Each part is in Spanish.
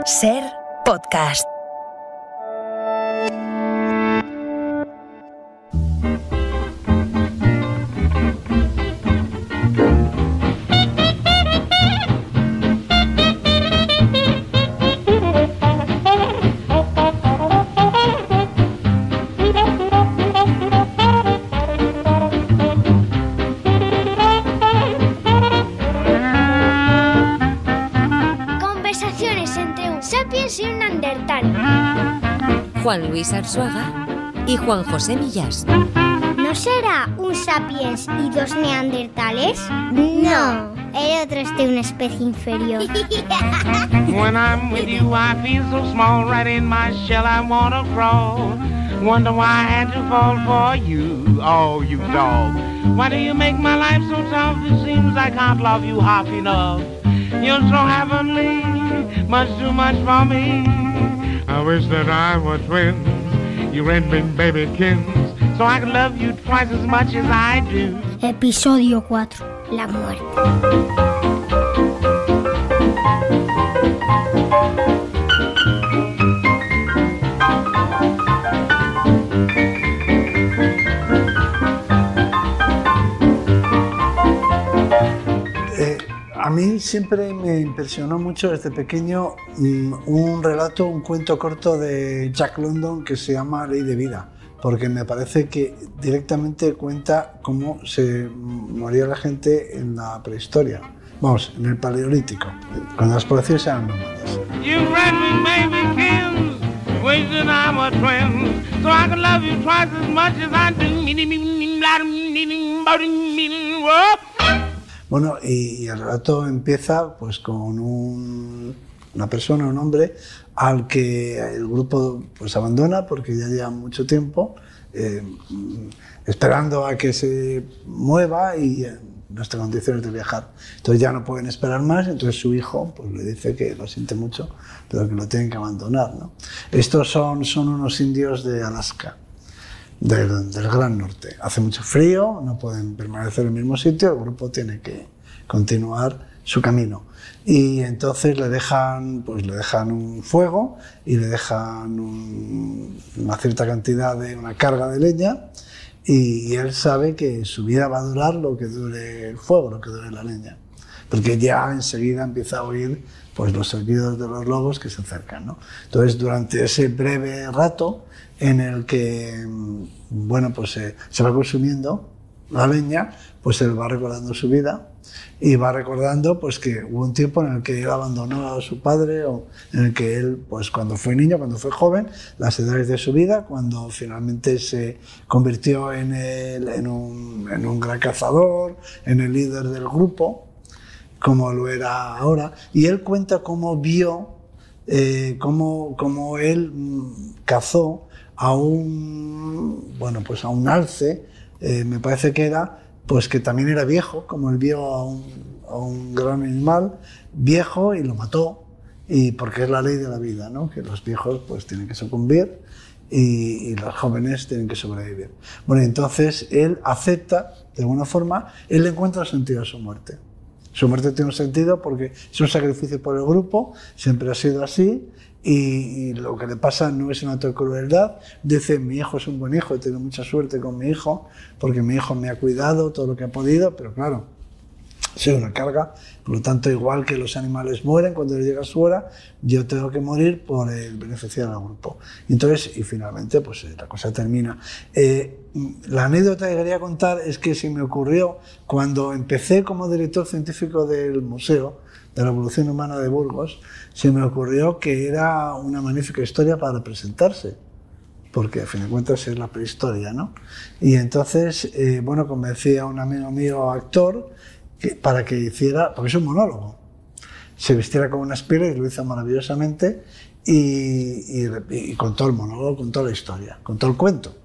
Ser podcast. Y un neandertal. Juan Luis Arzuaga y Juan José Millás. ¿No será un sapiens y dos neandertales? No, el otro es de una especie inferior. When I'm with you I feel so small, right in my shell I wanna crawl. Wonder why I had to fall for you, oh you dog. Why do you make my life so tough? It seems I can't love you half enough. You're so heavenly, much too much for me. I wish that I were twins, you and me baby kins, so I could love you twice as much as I do. Episodio 4. La muerte. A mí siempre me impresionó mucho desde pequeño un relato, un cuento corto de Jack London que se llama Ley de Vida, porque me parece que directamente cuenta cómo se moría la gente en la prehistoria, vamos, en el Paleolítico, cuando las poblaciones eran nómadas. Bueno, y el relato empieza pues con una persona, un hombre, al que el grupo pues abandona porque ya lleva mucho tiempo esperando a que se mueva y no está en condiciones de viajar. Entonces ya no pueden esperar más, entonces su hijo pues le dice que lo siente mucho, pero que lo tienen que abandonar, ¿no? Estos son unos indios de Alaska. Del Gran Norte. Hace mucho frío, no pueden permanecer en el mismo sitio, el grupo tiene que continuar su camino. Y entonces le dejan un fuego y le dejan una cierta cantidad una carga de leña y él sabe que su vida va a durar lo que dure el fuego, lo que dure la leña. Porque ya enseguida empieza a oír pues, los sonidos de los lobos que se acercan, ¿no? Entonces, durante ese breve rato en el que bueno, pues, se va consumiendo la leña, pues él va recordando su vida y va recordando pues, que hubo un tiempo en el que él abandonó a su padre o en el que él, pues, cuando fue niño, cuando fue joven, las edades de su vida, cuando finalmente se convirtió en un gran cazador, en el líder del grupo, como lo era ahora, y él cuenta cómo vio, cómo él cazó a un alce, me parece que era, pues que también era viejo, como él vio a un gran animal viejo y lo mató, y porque es la ley de la vida, ¿no? Que los viejos pues tienen que sucumbir y los jóvenes tienen que sobrevivir. Bueno, entonces él acepta, de alguna forma, él encuentra sentido a su muerte. Su muerte tiene un sentido porque es un sacrificio por el grupo, siempre ha sido así, y lo que le pasa no es un acto de crueldad. Dice, mi hijo es un buen hijo, he tenido mucha suerte con mi hijo, porque mi hijo me ha cuidado todo lo que ha podido, pero claro, soy una carga, por lo tanto, igual que los animales mueren cuando les llega su hora, yo tengo que morir por el beneficiar al grupo. Entonces, y finalmente, pues la cosa termina. La anécdota que quería contar es que se me ocurrió cuando empecé como director científico del Museo de la Evolución Humana de Burgos, se me ocurrió que era una magnífica historia para presentarse, porque a fin de cuentas es la prehistoria, ¿no? Y entonces, bueno, convencí a un amigo mío, actor, para que hiciera, porque es un monólogo, se vistiera con unas pieles, lo hizo maravillosamente, y contó el monólogo, contó la historia, contó el cuento.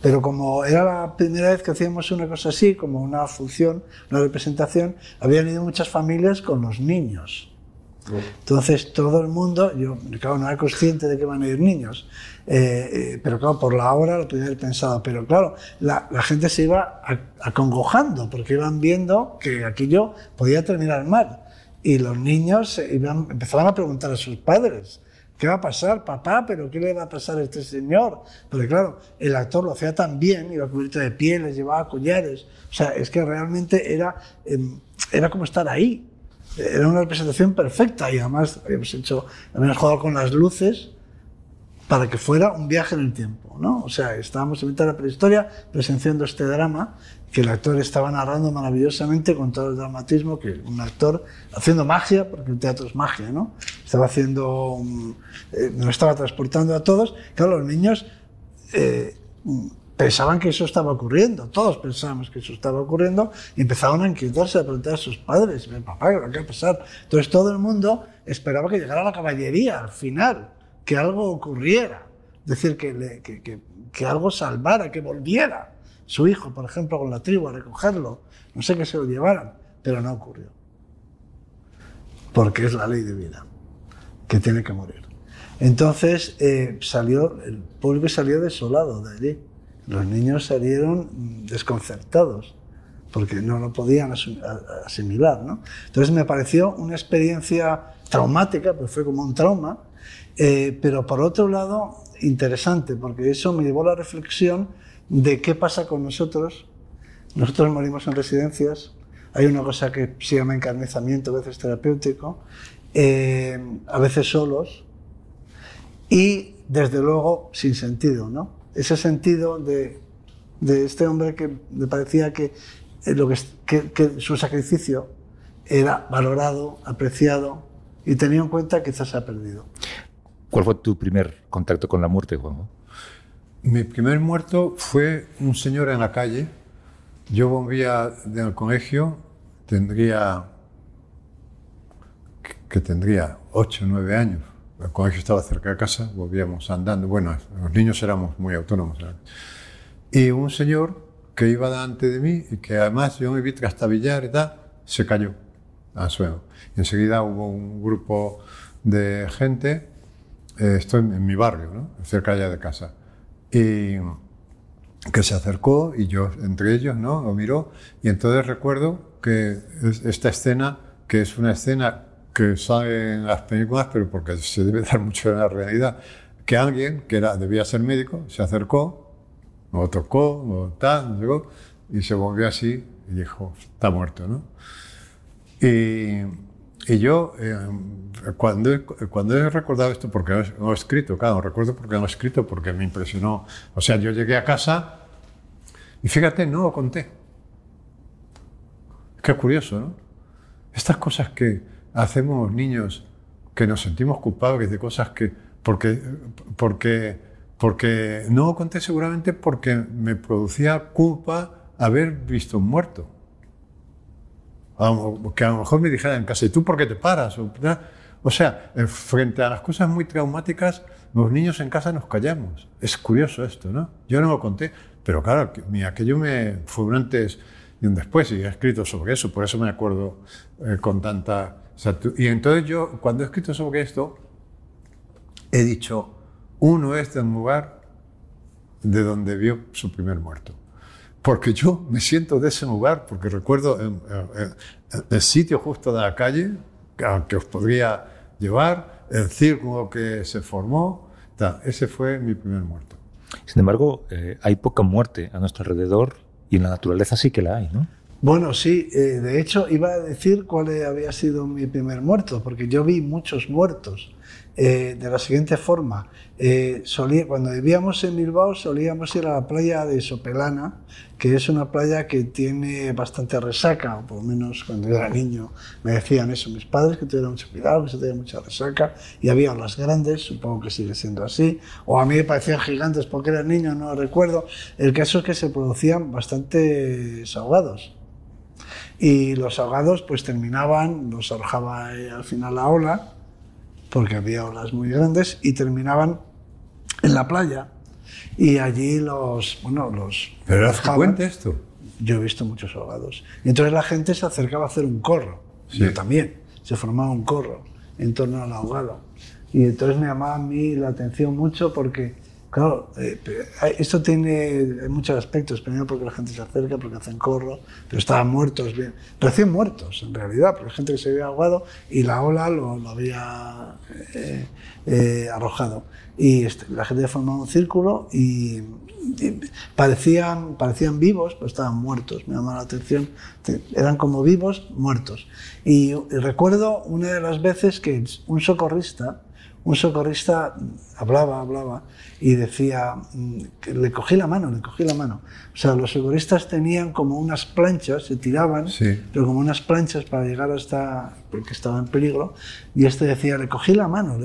Pero como era la primera vez que hacíamos una cosa así, como una función, una representación, habían ido muchas familias con los niños. Entonces todo el mundo, yo claro, no era consciente de que iban a ir niños, pero claro, por la hora lo podía haber pensado, pero claro, la gente se iba acongojando porque iban viendo que aquello podía terminar mal. y los niños empezaban a preguntar a sus padres, ¿qué va a pasar, papá? ¿Pero qué le va a pasar a este señor? Porque claro, el actor lo hacía tan bien, iba cubierto de pieles, llevaba collares, o sea, es que realmente era como estar ahí. Era una representación perfecta y además habíamos jugado con las luces para que fuera un viaje en el tiempo, ¿no? O sea, estábamos en mitad de la prehistoria presenciando este drama que el actor estaba narrando maravillosamente con todo el dramatismo que un actor haciendo magia, porque el teatro es magia, ¿no? Estaba haciendo, nos estaba transportando a todos. Claro, los niños pensaban que eso estaba ocurriendo, todos pensábamos que eso estaba ocurriendo y empezaban a inquietarse, a preguntar a sus padres, papá, ¿qué va a pasar? Entonces todo el mundo esperaba que llegara la caballería al final, que algo ocurriera, es decir, que algo salvara, que volviera su hijo, por ejemplo, con la tribu a recogerlo, no sé, que se lo llevaran, pero no ocurrió, porque es la ley de vida, que tiene que morir. Entonces el público salió desolado de allí. Los niños salieron desconcertados porque no lo podían asimilar, ¿no? Entonces me pareció una experiencia traumática, pues fue como un trauma, pero por otro lado interesante, porque eso me llevó a la reflexión de qué pasa con nosotros. Nosotros morimos en residencias, hay una cosa que se llama encarnizamiento, a veces terapéutico, a veces solos y desde luego sin sentido, ¿no? Ese sentido de este hombre que me parecía que su sacrificio era valorado, apreciado y tenido en cuenta, quizás se ha perdido. ¿Cuál fue tu primer contacto con la muerte, Juanjo? Mi primer muerto fue un señor en la calle. Yo volvía del colegio, tendría 8 o 9 años. El colegio estaba cerca de casa, volvíamos andando. Bueno, los niños éramos muy autónomos, ¿sabes? Y un señor que iba delante de mí y que además yo me vi trastabillar y tal, se cayó al suelo. Y enseguida hubo un grupo de gente, estoy en mi barrio, ¿no? Cerca allá de casa, y que se acercó y yo entre ellos, ¿no? Lo miró y entonces recuerdo que esta escena, que es una escena que sale en las películas, pero porque se debe dar mucho en la realidad, que alguien que debía ser médico se acercó, lo tocó, lo tal, llegó, y se volvió así y dijo, está muerto, ¿no? Y yo, cuando he recordado esto, porque lo he escrito, claro, recuerdo porque lo he escrito, porque me impresionó. O sea, yo llegué a casa y fíjate, no lo conté. Qué curioso, ¿no? Estas cosas que hacemos los niños, que nos sentimos culpables de cosas que... Porque no lo conté seguramente porque me producía culpa haber visto un muerto. Que a lo mejor me dijeran en casa, ¿y tú por qué te paras? O sea, frente a las cosas muy traumáticas, los niños en casa nos callamos. Es curioso esto, ¿no? Yo no lo conté, pero claro, aquello fue un antes y un después, y he escrito sobre eso, por eso me acuerdo con tanta... Y entonces yo, cuando he escrito sobre esto, he dicho, uno es del lugar de donde vio su primer muerto. Porque yo me siento de ese lugar, porque recuerdo el sitio justo de la calle, al que os podría llevar, el círculo que se formó, ese fue mi primer muerto. Sin embargo, hay poca muerte a nuestro alrededor y en la naturaleza sí que la hay, ¿no? Bueno, sí, de hecho iba a decir cuál había sido mi primer muerto, porque yo vi muchos muertos. De la siguiente forma, cuando vivíamos en Bilbao solíamos ir a la playa de Sopelana, que es una playa que tiene bastante resaca, o por lo menos cuando yo era niño me decían eso mis padres, que tuviera mucho cuidado, que se tenía mucha resaca, y había olas grandes, supongo que sigue siendo así, o a mí me parecían gigantes porque era niño, no lo recuerdo. El caso es que se producían bastantes ahogados. Y los ahogados pues terminaban, los arrojaba al final la ola, porque había olas muy grandes, y terminaban en la playa. Y allí ¿Pero era frecuente esto? Yo he visto muchos ahogados. Y entonces la gente se acercaba a hacer un corro. Sí. Yo también. Se formaba un corro en torno al ahogado. Y entonces me llamaba a mí la atención mucho porque Claro, esto tiene muchos aspectos. Primero porque la gente se acerca, porque hacen corro, pero estaban muertos, recién muertos en realidad, porque hay gente que se había ahogado y la ola lo había arrojado. Y la gente formaba un círculo y parecían vivos, pero estaban muertos. Me llamaba la atención, eran como vivos, muertos. Y recuerdo una de las veces que un socorrista hablaba y decía, que le cogí la mano. O sea, los socorristas tenían como unas planchas, se tiraban, sí, pero como unas planchas para llegar hasta, porque estaba en peligro, y este decía, le cogí la mano,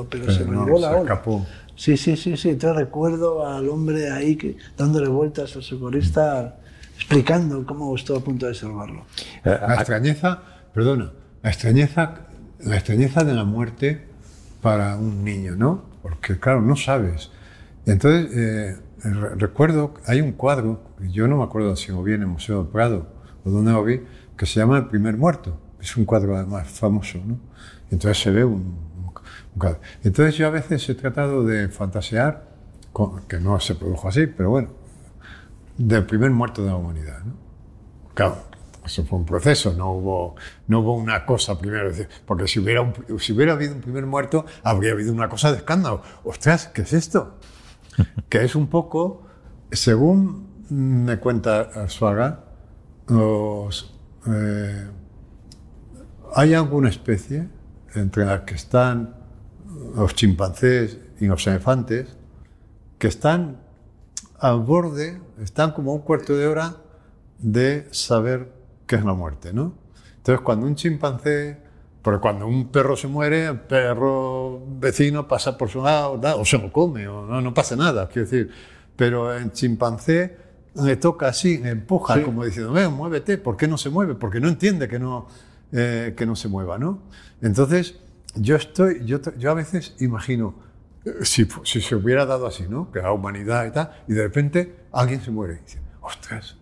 pero se me llevó la ola. Escapó. Sí. Entonces recuerdo al hombre ahí dándole vueltas al socorrista, explicando cómo estuvo a punto de salvarlo. La extrañeza de la muerte para un niño, ¿no? Porque, claro, no sabes. Entonces, recuerdo, hay un cuadro, yo no me acuerdo si lo vi en el Museo del Prado o donde lo vi, que se llama El primer muerto. Es un cuadro además famoso, ¿no? Entonces se ve un cuadro. Entonces yo a veces he tratado de fantasear, que no se produjo así, pero bueno, del primer muerto de la humanidad, ¿no? Claro. Eso fue un proceso, no hubo una cosa primero, porque si hubiera habido un primer muerto, habría habido una cosa de escándalo. ¡Ostras, qué es esto! Que es un poco, según me cuenta Arzuaga, hay alguna especie entre las que están los chimpancés y los elefantes, que están al borde, están como un cuarto de hora de saber qué es la muerte, ¿no? Entonces, cuando un chimpancé, porque cuando un perro se muere, el perro vecino pasa por su lado, o se lo come, o no pasa nada, quiero decir. Pero el chimpancé le toca así, le empuja, sí, como diciendo, muévete, ¿por qué no se mueve? Porque no entiende que no se mueva, ¿no? Entonces, yo a veces imagino, si se hubiera dado así, ¿no? Que la humanidad y tal, y de repente alguien se muere y dice, ostras,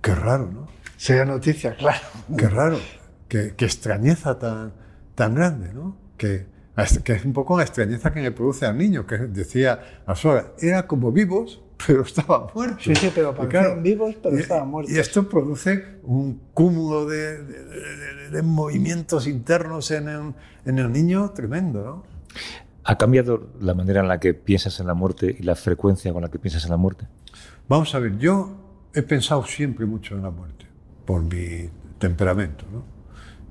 qué raro, ¿no? Sería noticia, claro. Qué raro, qué extrañeza tan grande, ¿no? Que es un poco la extrañeza que me produce al niño, que decía Arzuaga, era como vivos, pero estaban muertos. Sí, pero parecían vivos, pero estaban muertos. Y esto produce un cúmulo de movimientos internos en el niño tremendo, ¿no? ¿Ha cambiado la manera en la que piensas en la muerte y la frecuencia con la que piensas en la muerte? Vamos a ver, yo he pensado siempre mucho en la muerte, por mi temperamento, ¿no?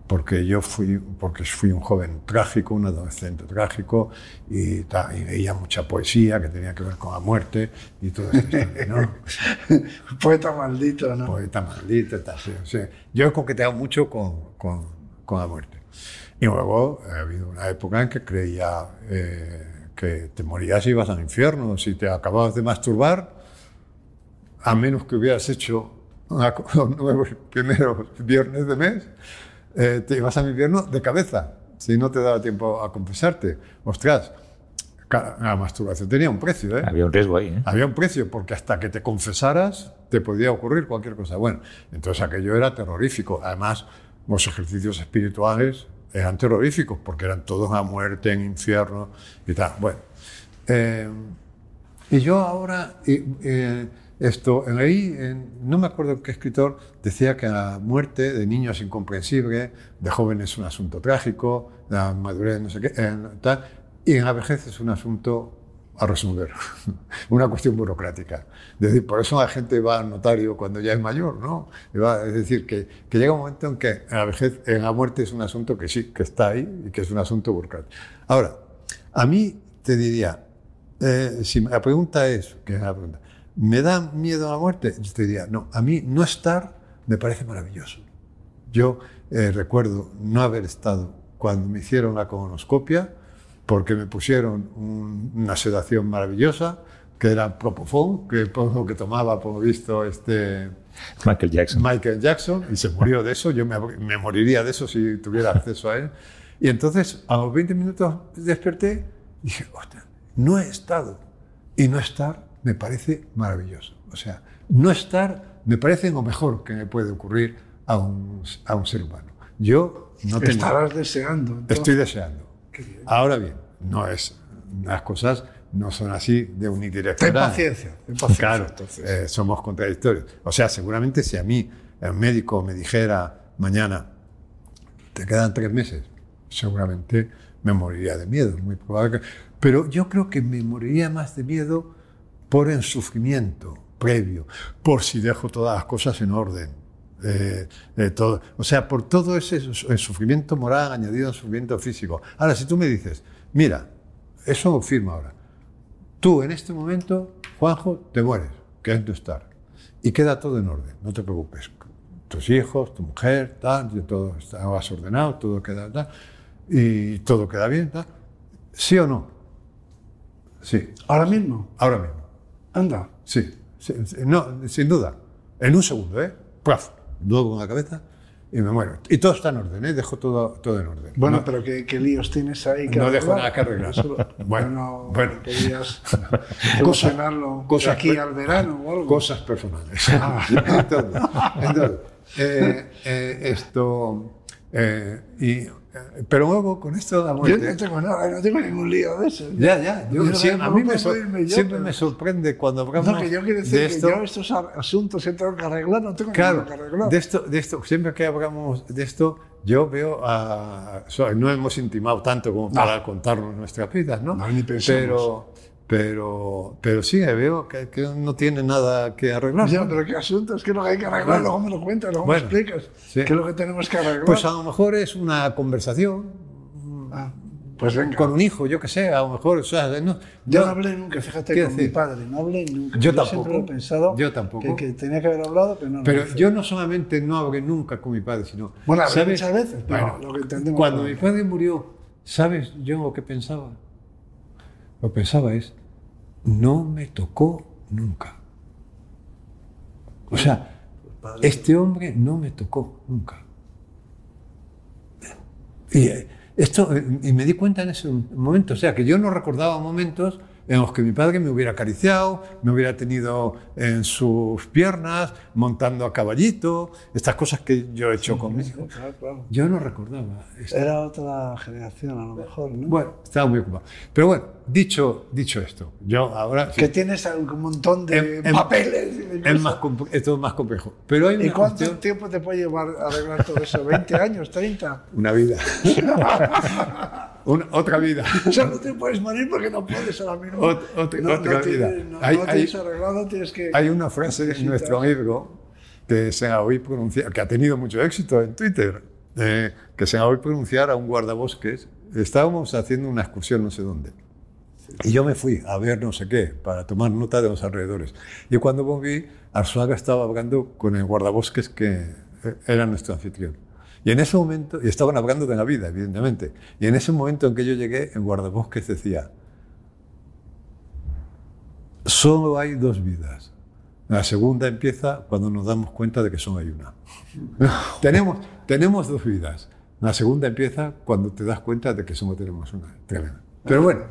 Porque fui un joven trágico, un adolescente trágico, y leía mucha poesía que tenía que ver con la muerte y todo esto, ¿no? Poeta maldito, ¿no? Poeta maldito, sí. Yo he coqueteado mucho con la muerte. Y luego ha habido una época en que creía que te morías y ibas al infierno. Si te acababas de masturbar, a menos que hubieras hecho los 9 primeros viernes de mes, te ibas al infierno de cabeza, si no te daba tiempo a confesarte. Ostras, la masturbación tenía un precio, ¿eh? Había un riesgo ahí, ¿eh? Había un precio, porque hasta que te confesaras te podía ocurrir cualquier cosa. Bueno, entonces aquello era terrorífico. Además, los ejercicios espirituales eran terroríficos, porque eran todos a muerte, en infierno y tal. Bueno, y yo ahora... leí, no me acuerdo qué escritor, decía que la muerte de niños es incomprensible, de jóvenes es un asunto trágico, la madurez no sé qué, tal, y en la vejez es un asunto a resolver, una cuestión burocrática. Es decir, por eso la gente va al notario cuando ya es mayor, ¿no? Es decir, que llega un momento en que en la muerte es un asunto que sí, que está ahí y que es un asunto burocrático. Ahora, a mí te diría, si la pregunta es, ¿qué es la pregunta? ¿Me da miedo a la muerte? Yo te diría, no, a mí no estar me parece maravilloso. Yo recuerdo no haber estado cuando me hicieron la colonoscopia, porque me pusieron una sedación maravillosa, que era Propofol, que tomaba, por lo visto, Michael Jackson, y se murió de eso. Yo me moriría de eso si tuviera acceso a él. Y entonces, a los 20 minutos desperté y dije, ostras, no he estado. Y no estar me parece maravilloso. O sea, no estar me parece lo mejor que me puede ocurrir a un ser humano. Yo no tengo... Estarás deseando. Entonces. Estoy deseando. Ahora bien, no es... Las cosas no son así de unidireccional. Ten paciencia. Claro, Entonces. somos contradictorios. O sea, seguramente si a mí el médico me dijera mañana, te quedan 3 meses, seguramente me moriría de miedo. Muy probable pero yo creo que me moriría más de miedo por el sufrimiento previo, por si dejo todas las cosas en orden. Todo, o sea, por todo ese el sufrimiento moral añadido al sufrimiento físico. Ahora, si tú me dices, mira, eso lo firmo ahora, tú en este momento, Juanjo, te mueres, que es tu estar, y queda todo en orden, no te preocupes. Tus hijos, tu mujer, tal, todo está ordenado, todo queda tal, y todo queda bien, tal. ¿Sí o no? Sí. ¿Ahora mismo? Ahora mismo. Anda. Sí. No, sin duda. En un segundo, ¿eh? ¡Puf! Luego con la cabeza y me muero. Y todo está en orden, ¿eh? Dejo todo en orden. Bueno, no, pero ¿qué líos tienes ahí? Que no dejo arreglar? nada que arreglar. Bueno, querías Cosas- solucionarlo cosas de aquí per- al verano o algo. Cosas personales. Pero luego con esto de la Yo muerte... no tengo nada, no tengo ningún lío de eso. Ya. Yo Sí, no a mí puedo irme yo, siempre pero- me sorprende cuando hablamos No, que yo quiero de decir esto. que yo estos asuntos que tengo que arreglar no tengo Claro, nada que arreglar. de esto, siempre que hablamos de esto, yo veo no hemos intimado tanto como para contarnos nuestras vidas, ¿no? No, ni pensamos. Pero sí, veo que no tiene nada que arreglar. Ya, ¿no? pero qué asuntos, qué es lo que hay que arreglar, Bueno. luego me lo cuentas, luego Bueno, me explicas sí. qué es lo que tenemos que arreglar. Pues a lo mejor es una conversación Pues venga. con un hijo, yo que sé, a lo mejor, o sea, Yo no hablé nunca, fíjate, quiero con mi decir, padre, no hablé nunca. yo siempre tampoco, lo he pensado yo tampoco. Que tenía que haber hablado, pero no. Pero lo hice. yo no solamente no hablé nunca con mi padre, sino... Bueno, hablé ¿sabes? muchas veces, pero Bueno, lo que entendemos cuando todos. mi padre murió, ¿sabes yo lo que pensaba? Lo que pensaba es, no me tocó nunca. O sea, este hombre no me tocó nunca. Y me di cuenta en ese momento, o sea, que yo no recordaba momentos en los que mi padre me hubiera acariciado, me hubiera tenido en sus piernas, montando a caballito, estas cosas que yo he hecho con mis hijos. Claro. Yo no recordaba esto. Era otra generación, a lo mejor, ¿no? Bueno, estaba muy ocupado. Pero bueno, dicho esto, yo ahora... Que tienes un montón de papeles y de Es cosas. esto es más complejo. Pero hay ¿Y una cuánto cuestión... tiempo te puede llevar a arreglar todo eso? ¿20 años? ¿30? Una vida. Otra vida. O sea, no te puedes morir porque no puedes ahora mismo. Otra vida. No tienes arreglado, tienes que... Hay una frase en nuestro libro que se ha oído pronunciar, que ha tenido mucho éxito en Twitter, que se ha oído pronunciar a un guardabosques. Estábamos haciendo una excursión no sé dónde. Y yo me fui a ver no sé qué, para tomar nota de los alrededores. Y cuando volví, Arzuaga estaba hablando con el guardabosques que era nuestro anfitrión. Y en ese momento, y estaban hablando de la vida, evidentemente, y en ese momento en que yo llegué, el guardabosques decía, solo hay 2 vidas. La segunda empieza cuando nos damos cuenta de que solo hay una. tenemos 2 vidas. La segunda empieza cuando te das cuenta de que solo tenemos una. Tremendo. Pero bueno,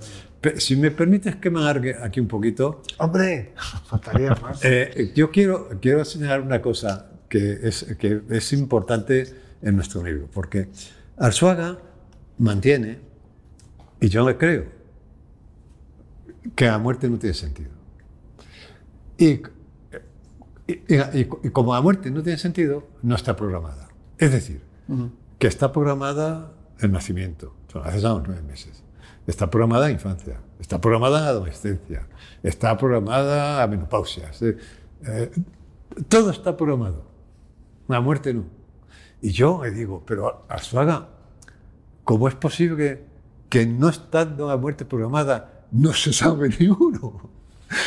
si me permites que me alargue aquí un poquito. Hombre, faltaría más. Yo quiero señalar una cosa que es importante en nuestro libro, porque Arzuaga mantiene, y yo le creo, que la muerte no tiene sentido. Y como la muerte no tiene sentido, no está programada. Es decir, que está programada el nacimiento, hace ya unos 9 meses. Está programada la infancia, está programada la adolescencia, está programada la menopausia. Todo está programado. La muerte no. Y yo le digo, pero Arzuaga, ¿cómo es posible que no estando la muerte programada no se salve ni uno?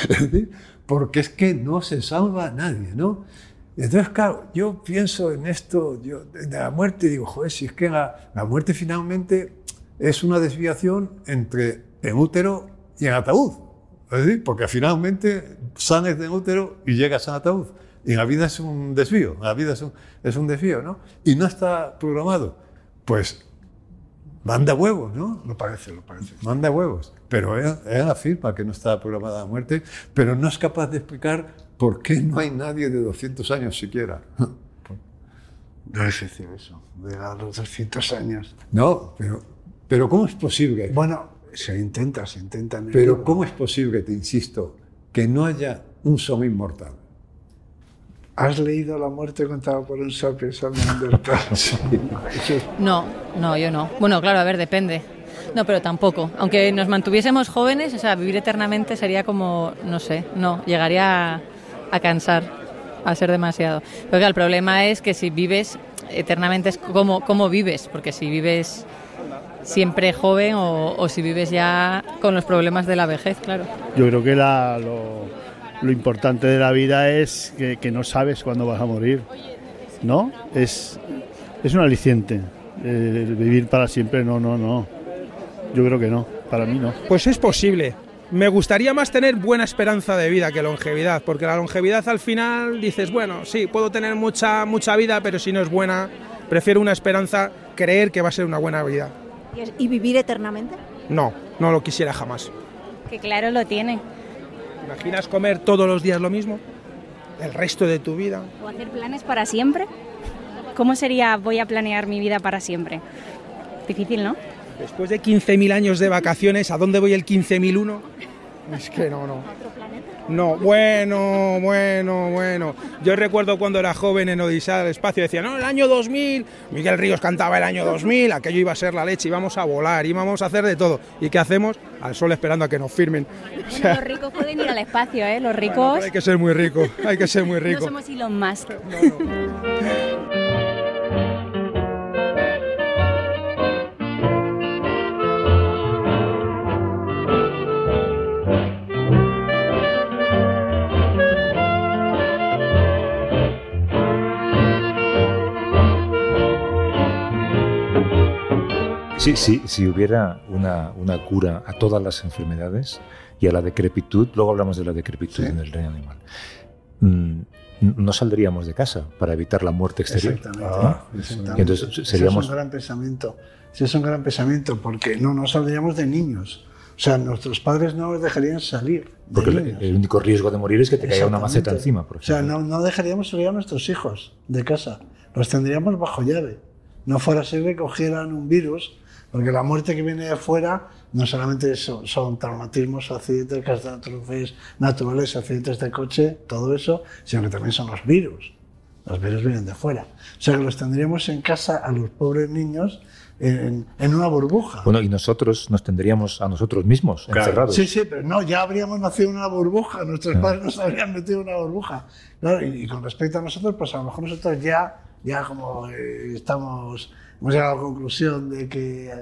Es decir, porque es que no se salva a nadie, ¿no? Entonces, claro, yo pienso en esto, de la muerte, y digo, joder, si es que la muerte finalmente es una desviación entre el útero y el ataúd. Es decir, porque finalmente sales del útero y llegas al ataúd. Y la vida es un desvío, la vida es un desvío, ¿no? Y no está programado. Pues manda huevos, ¿no? Lo parece. Manda huevos. Pero él afirma que no está programada la muerte, pero no es capaz de explicar por qué no hay nadie de 200 años siquiera. No es decir eso, de los 200 años. No, pero ¿cómo es posible? Bueno, Se intenta. Pero ¿cómo es posible, te insisto, que no haya un zombie inmortal? ¿Has leído La muerte contada por un sapiens al Neandertal? Sí. No, yo no. Bueno, claro, a ver, depende. No, pero tampoco. Aunque nos mantuviésemos jóvenes, o sea, vivir eternamente sería como, no sé, no, llegaría a cansar, a ser demasiado. Pero el problema es que si vives eternamente es cómo vives, porque si vives siempre joven o si vives ya con los problemas de la vejez, claro. Yo creo que lo importante de la vida es que no sabes cuándo vas a morir, ¿no? Es un aliciente. Vivir para siempre, no. Yo creo que no, para mí no. Pues es posible. Me gustaría más tener buena esperanza de vida que longevidad, porque la longevidad al final dices, bueno, sí, puedo tener mucha vida, pero si no es buena, prefiero una esperanza, creer que va a ser una buena vida. ¿Y vivir eternamente? No lo quisiera jamás. Que claro lo tiene. ¿Imaginas comer todos los días lo mismo? ¿El resto de tu vida? ¿O hacer planes para siempre? ¿Cómo sería voy a planear mi vida para siempre? Difícil, ¿no? Después de 15.000 años de vacaciones, ¿a dónde voy el 15.001? Es que no. No, bueno. Yo recuerdo cuando era joven en Odisea del Espacio, decía, no, el año 2000, Miguel Ríos cantaba el año 2000, aquello iba a ser la leche, íbamos a volar, íbamos a hacer de todo. ¿Y qué hacemos? Al sol esperando a que nos firmen. O sea, los ricos pueden ir al espacio, ¿eh? Los ricos... Bueno, hay que ser muy rico. No somos Elon Musk. No. Sí, si hubiera una cura a todas las enfermedades y a la decrepitud, luego hablamos de la decrepitud en el reino animal, no saldríamos de casa para evitar la muerte exterior. Exactamente. Entonces seríamos... Eso es un gran pensamiento. Sí, es un gran pensamiento porque no saldríamos de niños. O sea, nuestros padres no nos dejarían salir. Porque el único riesgo de morir es que te caiga una maceta encima, por ejemplo. O sea, no dejaríamos salir a nuestros hijos de casa. Los tendríamos bajo llave. No fuera así que cogieran un virus. Porque la muerte que viene de fuera no solamente son traumatismos, accidentes, catástrofes naturales, accidentes de coche, todo eso, sino que también son los virus. Los virus vienen de fuera. O sea que los tendríamos en casa a los pobres niños en una burbuja. Bueno, y nosotros nos tendríamos a nosotros mismos encerrados. Sí, pero no, ya habríamos nacido en una burbuja, nuestros padres nos habrían metido en una burbuja. Claro, y con respecto a nosotros, pues a lo mejor nosotros ya como hemos llegado a la conclusión de que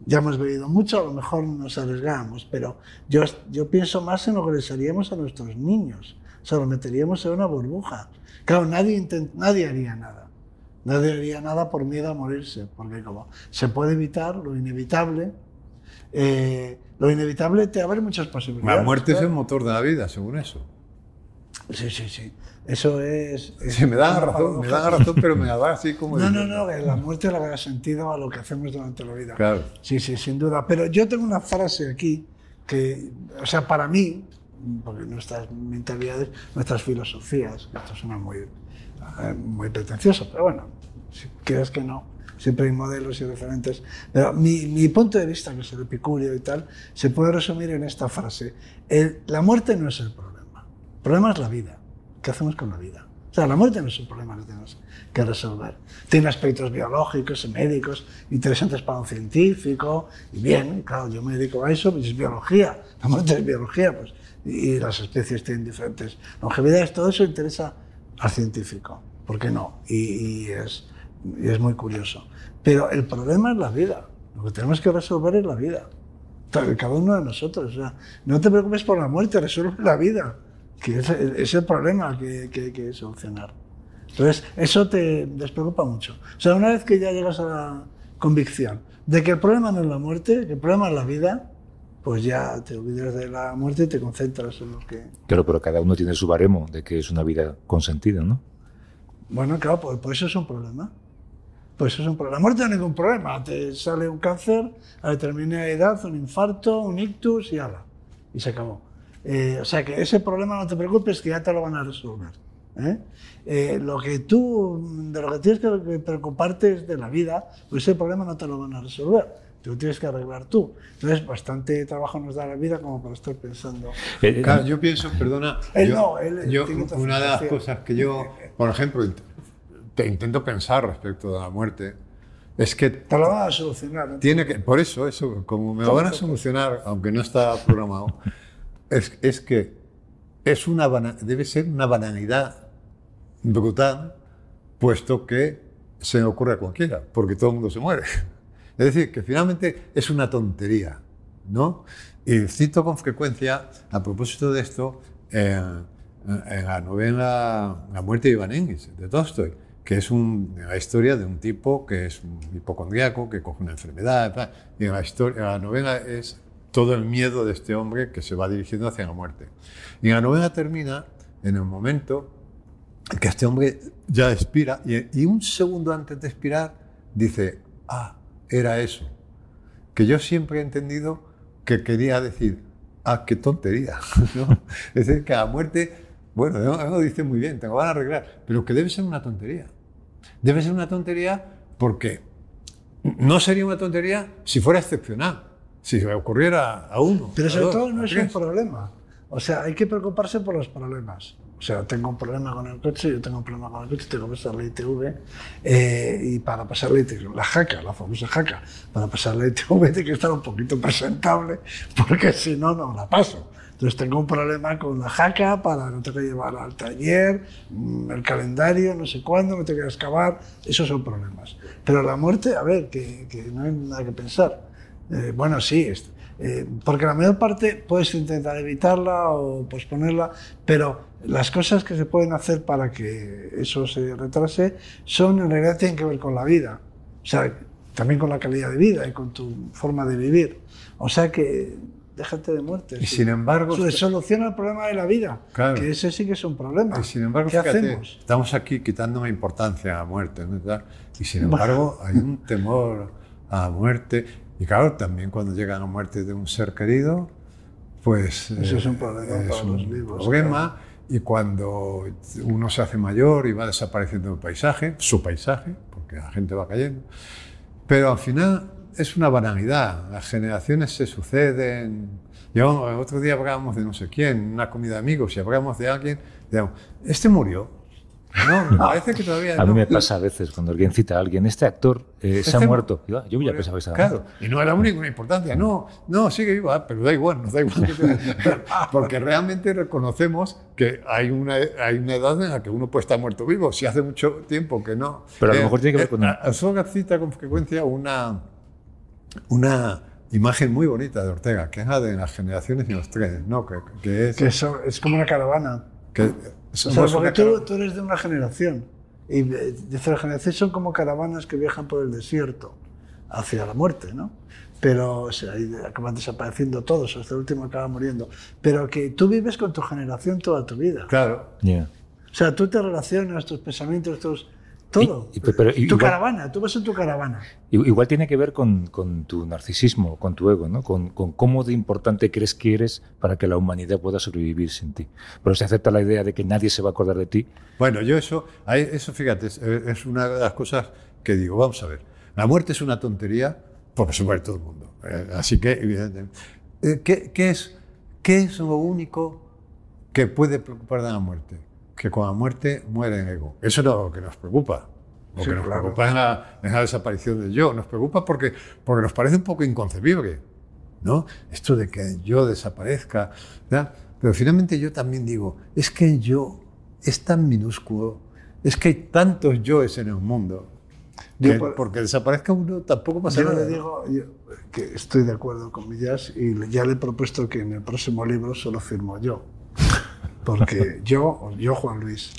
ya hemos bebido mucho, a lo mejor nos arriesgamos, pero yo pienso más en lo que les haríamos a nuestros niños. O sea, los meteríamos en una burbuja. Claro, nadie haría nada. Nadie haría nada por miedo a morirse, porque como se puede evitar lo inevitable te abre muchas posibilidades. La muerte es el motor de la vida, según eso. Sí. Eso es... Sí, me dan razón, pero me la da así como... No, la muerte le da sentido a lo que hacemos durante la vida. Claro. Sí, sin duda. Pero yo tengo una frase aquí que, o sea, para mí, porque nuestras mentalidades, nuestras filosofías, esto suena muy pretencioso, pero bueno, si quieres que no, siempre hay modelos y referentes. Pero mi punto de vista, que es el epicúreo y tal, se puede resumir en esta frase. La muerte no es el problema. El problema es la vida. ¿Qué hacemos con la vida? O sea, la muerte no es un problema que tenemos que resolver. Tiene aspectos biológicos y médicos interesantes para un científico, y bien, claro, yo me dedico a eso, pues es biología, la muerte es biología, pues, y las especies tienen diferentes longevidades, todo eso interesa al científico, ¿por qué no? Y es muy curioso. Pero el problema es la vida, lo que tenemos que resolver es la vida, cada uno de nosotros. O sea, no te preocupes por la muerte, resuelve la vida, que es el problema que hay que solucionar. Entonces, eso te despreocupa mucho. O sea, una vez que ya llegas a la convicción de que el problema no es la muerte, que el problema es la vida, pues ya te olvidas de la muerte y te concentras en lo que... Claro, pero cada uno tiene su baremo de que es una vida consentida, ¿no? Bueno, claro, pues eso es un problema. Pues eso es un problema. La muerte no es ningún problema. Te sale un cáncer a determinada edad, un infarto, un ictus y ala. Y se acabó. O sea que ese problema no te preocupes, que ya te lo van a resolver. Lo que tienes que preocuparte es de la vida, pues ese problema no te lo van a resolver. Te lo tienes que arreglar tú. Entonces, bastante trabajo nos da la vida como para estar pensando. Claro, yo pienso, perdona, una de las cosas que yo, por ejemplo, te intento pensar respecto a la muerte, es que te lo van a solucionar, ¿no? Por eso, como me lo van a solucionar, aunque no está programado, es que debe ser una banalidad brutal, puesto que se me ocurre a cualquiera, porque todo el mundo se muere. Es decir, que finalmente es una tontería, ¿no? Y cito con frecuencia, a propósito de esto, en la novela La muerte de Iván Engels, de Tolstoy, que es la historia de un tipo que es un hipocondríaco, que coge una enfermedad, y la novela es todo el miedo de este hombre que se va dirigiendo hacia la muerte. Y la novela termina en el momento en que este hombre ya expira, y un segundo antes de expirar dice, era eso, que yo siempre he entendido que quería decir, qué tontería, ¿no? Es decir, que a la muerte, bueno, lo dice muy bien, te lo van a arreglar, pero que debe ser una tontería. Debe ser una tontería porque no sería una tontería si fuera excepcional, si le ocurriera a uno. Pero sobre todo no es un problema. O sea, hay que preocuparse por los problemas. O sea, tengo un problema con el coche, yo tengo un problema con el coche, tengo que pasar la ITV, y para pasar la ITV, la famosa jaca, para pasar la ITV tiene que estar un poquito presentable, porque si no, no la paso. Entonces tengo un problema con la jaca, no tengo que llevar al taller, el calendario, no sé cuándo, me tengo que excavar, esos son problemas. Pero la muerte, a ver, que no hay nada que pensar. Bueno, sí, porque la mayor parte puedes intentar evitarla o posponerla, pero las cosas que se pueden hacer para que eso se retrase en realidad tienen que ver con la vida, o sea, también con la calidad de vida y con tu forma de vivir. O sea que déjate de muertes. Y sin embargo, soluciona el problema de la vida, claro, que ese sí que es un problema. Y sin embargo, ¿qué fíjate, hacemos? Estamos aquí quitando importancia a la muerte, ¿no? Y sin embargo, hay un temor a la muerte. Y claro, también cuando llega la muerte de un ser querido, pues eso es un problema para los vivos. Claro. Y cuando uno se hace mayor y va desapareciendo el paisaje, su paisaje, porque la gente va cayendo, pero al final es una banalidad. Las generaciones se suceden. Yo el otro día hablábamos de no sé quién, una comida de amigos, y hablábamos de alguien, digamos, este murió. No, me parece que todavía a mí me pasa a veces cuando alguien cita a alguien, este actor se ha muerto. Yo ya pensaba que estaba. Claro, y no era ninguna importancia. No, sigue vivo, pero da igual, nos da igual. Porque realmente reconocemos que hay una edad en la que uno puede estar muerto vivo. Si hace mucho tiempo que no. Pero a lo mejor tiene que ver con... Arzuaga cita con frecuencia una imagen muy bonita de Ortega, que es la de las generaciones y los trenes, ¿no? Que es como una caravana. O sea, porque tú eres de una generación, y dice la generación son como caravanas que viajan por el desierto hacia la muerte, ¿no? Pero o sea, acaban desapareciendo todos, hasta el último acaba muriendo. Pero que tú vives con tu generación toda tu vida. Claro. Yeah. O sea, tú te relacionas, tus pensamientos, todo. Tu caravana, tú vas en tu caravana. Igual tiene que ver con tu narcisismo, con tu ego, ¿no? Con cómo de importante crees que eres para que la humanidad pueda sobrevivir sin ti. Pero se acepta la idea de que nadie se va a acordar de ti. Bueno, yo eso fíjate, es una de las cosas que digo, vamos a ver, la muerte es una tontería porque se muere todo el mundo. Así que, evidentemente, ¿qué es lo único que puede preocupar de la muerte? Que con la muerte muere el ego. Eso es lo que nos preocupa. Lo que nos preocupa es la desaparición del yo. Nos preocupa porque nos parece un poco inconcebible, ¿no? Esto de que el yo desaparezca, ¿verdad? Pero finalmente yo también digo, es que el yo es tan minúsculo, es que hay tantos yoes en el mundo, porque desaparezca uno tampoco pasa nada. Yo le digo que estoy de acuerdo con Millás y ya le he propuesto que en el próximo libro solo firmo yo. Porque yo Juan Luis,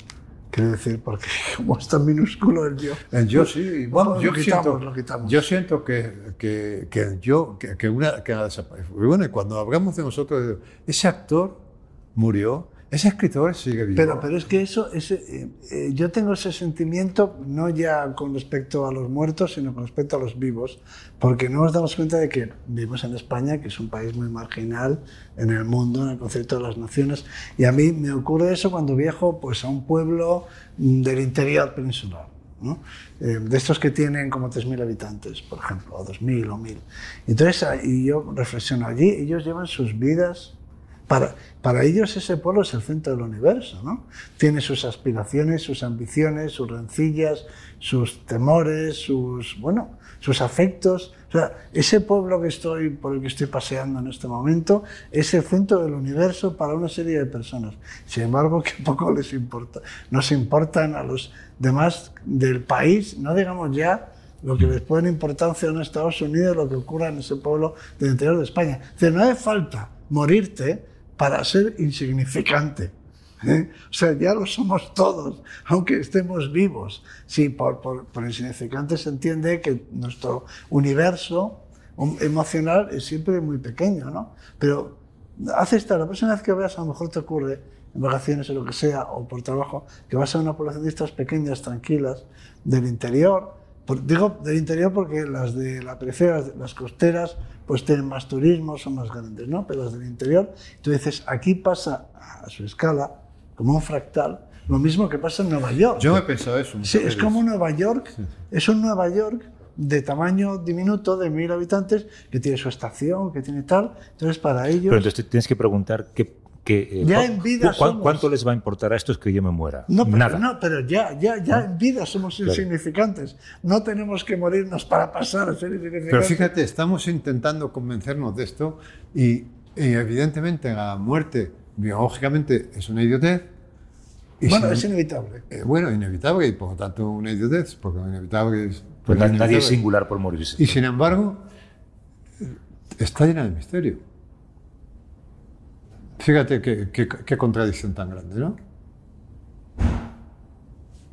quiero decir, porque como es tan minúsculo el yo. El yo sí, bueno, lo quitamos. Yo siento que el yo, que ha desaparecido. Y bueno, y cuando hablamos de nosotros, ese actor murió ese escritor sigue vivo. Pero es que yo tengo ese sentimiento no ya con respecto a los muertos, sino con respecto a los vivos, porque no nos damos cuenta de que vivimos en España, que es un país muy marginal en el mundo, en el concepto de las naciones, y a mí me ocurre eso cuando viajo pues, a un pueblo del interior peninsular, ¿no? De estos que tienen como 3.000 habitantes, por ejemplo, o 2.000 o 1.000. Entonces, y yo reflexiono allí, ellos llevan sus vidas. Para ellos ese pueblo es el centro del universo, ¿no? Tiene sus aspiraciones, sus ambiciones, sus rencillas, sus temores, sus afectos. O sea, ese pueblo por el que estoy paseando en este momento es el centro del universo para una serie de personas. Sin embargo, que poco les importa. Nos importan a los demás del país, no digamos ya lo que les pone importancia en Estados Unidos, lo que ocurra en ese pueblo del interior de España. Es decir, no hace falta morirte para ser insignificante. O sea, ya lo somos todos, aunque estemos vivos. Sí, por insignificante se entiende que nuestro universo emocional es siempre muy pequeño, ¿no? Pero la próxima vez que veas, a lo mejor te ocurre, en vacaciones o lo que sea, o por trabajo, que vas a una población de estas pequeñas, tranquilas, del interior. Digo del interior porque las de la periferia, las costeras, pues tienen más turismo, son más grandes, ¿no? Pero las del interior, tú dices, aquí pasa a su escala, como un fractal, lo mismo que pasa en Nueva York. Yo he pensado eso. Sí, es como Nueva York, es un Nueva York de tamaño diminuto, de 1.000 habitantes, que tiene su estación, que tiene tal. Entonces, para ellos... Pero entonces tienes que preguntar ya en vida ¿cuánto les va a importar a estos que yo me muera? Nada. No, pero ya en vida somos insignificantes. No tenemos que morirnos para pasar a ser insignificantes. Pero fíjate, estamos intentando convencernos de esto y evidentemente la muerte biológicamente es una idiotez. Es inevitable. Inevitable y por lo tanto una idiotez, porque lo inevitable es... Pues nadie es singular por morirse. Y sin embargo, está llena de misterio. Fíjate qué contradicción tan grande, ¿no?